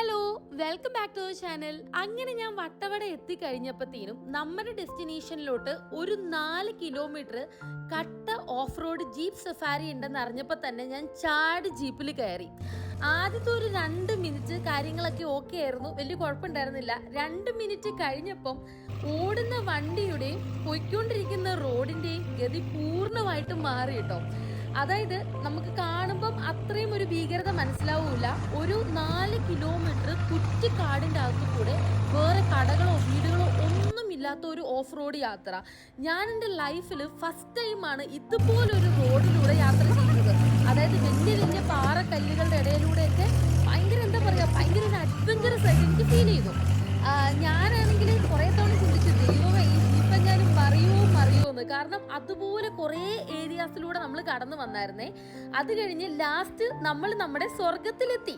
Hello, welcome back to channel. അങ്ങനെ ഞാൻ വട്ടവട എത്തിക്കഴിഞ്ഞപ്പോഴത്തേനും നമ്മുടെ ഡെസ്റ്റിനേഷനിലോട്ട് ഒരു 4 കിലോമീറ്റർ കട്ട ഓഫ് റോഡ് ജീപ്പ് സഫാരി ഉണ്ടെന്ന് അറിഞ്ഞപ്പോൾ തന്നെ ഞാൻ ചാടി ജീപ്പിൽ കയറി. ആദ്യത്തെ ഒരു 2 മിനിറ്റ് കാര്യങ്ങളൊക്കെ ഓക്കെ ആയിരുന്നു, വലിയ കുഴപ്പമുണ്ടായിരുന്നില്ല. 2 മിനിറ്റ് കഴിഞ്ഞപ്പം ഓടുന്ന വണ്ടിയുടെയും പൊയ്ക്കൊണ്ടിരിക്കുന്ന റോഡിന്റെയും ഗതി പൂർണ്ണമായിട്ടും മാറി കേട്ടോ. അതായത് നമുക്ക് കാണുമ്പം അത്രയും ഒരു ഭീകരത മനസ്സിലാവൂല. ഒരു 4 കിലോമീറ്റർ കുറ്റിക്കാടിൻ്റെ അകത്തു കൂടെ വേറെ കടകളോ വീടുകളോ ഒന്നുമില്ലാത്ത ഒരു ഓഫ് റോഡ് യാത്ര. ഞാൻ എൻ്റെ ലൈഫിൽ ഫസ്റ്റ് ടൈമാണ് ഇതുപോലൊരു റോഡിലൂടെ യാത്ര ചെയ്യുന്നത്. അതായത് വലിയ വലിയ പാറക്കല്ലുകളുടെ ഇടയിലൂടെയൊക്കെ ഭയങ്കര ഭയങ്കര ഒരു അഡ്വഞ്ചറസ് ആയിട്ട് എനിക്ക് ഫീൽ ചെയ്തു. ഞാനാണെങ്കിൽ കുറേ തവണ ചിന്തിച്ചു, ദൈവമേ ഈ ജീപ്പ് ഞാനും മറിയോന്ന്. കാരണം അതുപോലെ കുറേ ഏരിയാസിലൂടെ നമ്മൾ കടന്നു വന്നായിരുന്നേ. അത് കഴിഞ്ഞ് ലാസ്റ്റ് നമ്മൾ നമ്മുടെ സ്വർഗത്തിലെത്തി.